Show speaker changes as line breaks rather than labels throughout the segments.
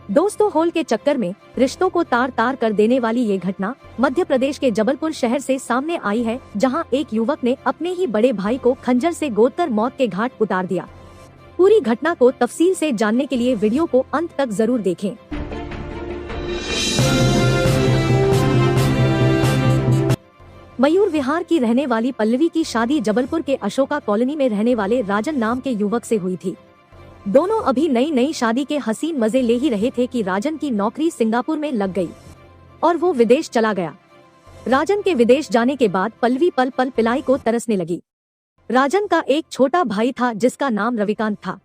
दोस्तों, होल के चक्कर में रिश्तों को तार तार कर देने वाली ये घटना मध्य प्रदेश के जबलपुर शहर से सामने आई है, जहां एक युवक ने अपने ही बड़े भाई को खंजर से गोदकर मौत के घाट उतार दिया। पूरी घटना को तफसील से जानने के लिए वीडियो को अंत तक जरूर देखें। मयूर विहार की रहने वाली पल्लवी की शादी जबलपुर के अशोका कॉलोनी में रहने वाले राजन नाम के युवक से हुई थी। दोनों अभी नई शादी के हसीन मजे ले ही रहे थे कि राजन की नौकरी सिंगापुर में लग गई और वो विदेश चला गया। राजन के विदेश जाने के बाद पल्लवी पल पल पिलाई को तरसने लगी। राजन का एक छोटा भाई था जिसका नाम रविकांत था।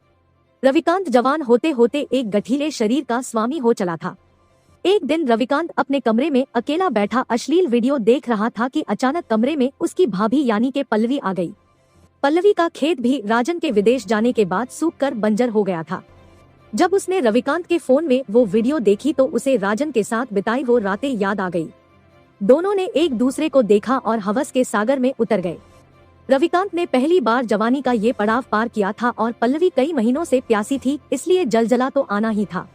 रविकांत जवान होते होते एक गठीले शरीर का स्वामी हो चला था। एक दिन रविकांत अपने कमरे में अकेला बैठा अश्लील वीडियो देख रहा था कि अचानक कमरे में उसकी भाभी यानी के पल्लवी आ गई। पल्लवी का खेत भी राजन के विदेश जाने के बाद सूख कर बंजर हो गया था। जब उसने रविकांत के फोन में वो वीडियो देखी तो उसे राजन के साथ बिताई वो रातें याद आ गई। दोनों ने एक दूसरे को देखा और हवस के सागर में उतर गए। रविकांत ने पहली बार जवानी का ये पड़ाव पार किया था और पल्लवी कई महीनों से प्यासी थी, इसलिए जलजला तो आना ही था।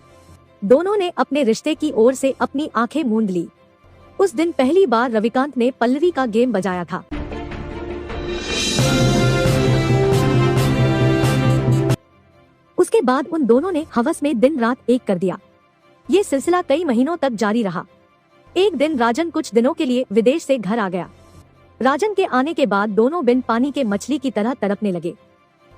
दोनों ने अपने रिश्ते की ओर से अपनी आंखें मूंद ली। उस दिन पहली बार रविकांत ने पल्लवी का गेम बजाया था। उसके बाद उन दोनों ने हवस में दिन रात एक कर दिया। ये सिलसिला कई महीनों तक जारी रहा। एक दिन राजन कुछ दिनों के लिए विदेश से घर आ गया। राजन के आने के बाद दोनों बिन पानी के मछली की तरह तड़पने लगे।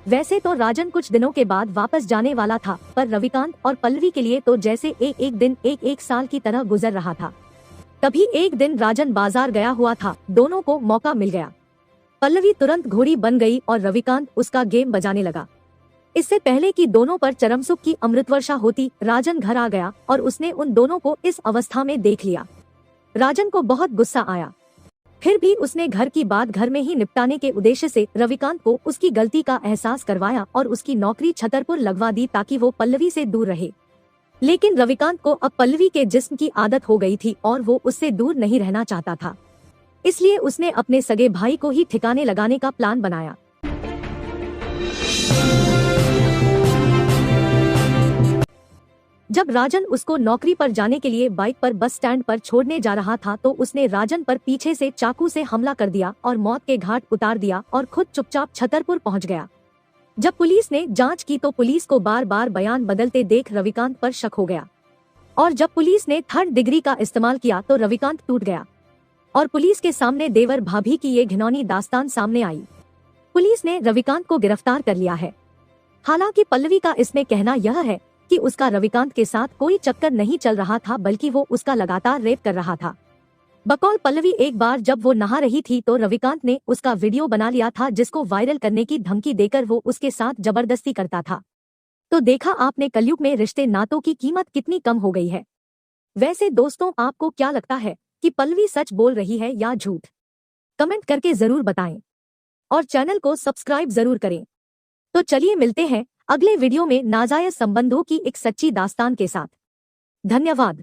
वैसे तो राजन कुछ दिनों के बाद वापस जाने वाला था, पर रविकांत और पल्लवी के लिए तो जैसे एक दिन एक साल की तरह गुजर रहा था। तभी एक दिन राजन बाजार गया हुआ था, दोनों को मौका मिल गया। पल्लवी तुरंत घोड़ी बन गई और रविकांत उसका गेम बजाने लगा। इससे पहले कि दोनों पर चरम सुख की अमृत वर्षा होती, राजन घर आ गया और उसने उन दोनों को इस अवस्था में देख लिया। राजन को बहुत गुस्सा आया, फिर भी उसने घर की बात घर में ही निपटाने के उद्देश्य से रविकांत को उसकी गलती का एहसास करवाया और उसकी नौकरी छतरपुर लगवा दी ताकि वो पल्लवी से दूर रहे। लेकिन रविकांत को अब पल्लवी के जिस्म की आदत हो गई थी और वो उससे दूर नहीं रहना चाहता था, इसलिए उसने अपने सगे भाई को ही ठिकाने लगाने का प्लान बनाया। जब राजन उसको नौकरी पर जाने के लिए बाइक पर बस स्टैंड पर छोड़ने जा रहा था तो उसने राजन पर पीछे से चाकू से हमला कर दिया और मौत के घाट उतार दिया और खुद चुपचाप छतरपुर पहुंच गया। जब पुलिस ने जांच की तो पुलिस को बार बार बयान बदलते देख रविकांत पर शक हो गया और जब पुलिस ने 3rd डिग्री का इस्तेमाल किया तो रविकांत टूट गया और पुलिस के सामने देवर भाभी की ये घिनौनी दास्तान सामने आई। पुलिस ने रविकांत को गिरफ्तार कर लिया है। हालांकि पल्लवी का इसमें कहना यह है कि उसका रविकांत के साथ कोई चक्कर नहीं चल रहा था, बल्कि वो उसका लगातार रेप कर रहा था। बकौल पल्लवी, एक बार जब वो नहा रही थी तो रविकांत ने उसका वीडियो बना लिया था जिसको वायरल करने की धमकी देकर वो उसके साथ जबरदस्ती करता था। तो देखा आपने कलयुग में रिश्ते नातों की कीमत कितनी कम हो गई है। वैसे दोस्तों, आपको क्या लगता है कि पल्लवी सच बोल रही है या झूठ? कमेंट करके जरूर बताएं और चैनल को सब्सक्राइब जरूर करें। तो चलिए मिलते हैं अगले वीडियो में नाजायज संबंधों की एक सच्ची दास्तान के साथ। धन्यवाद।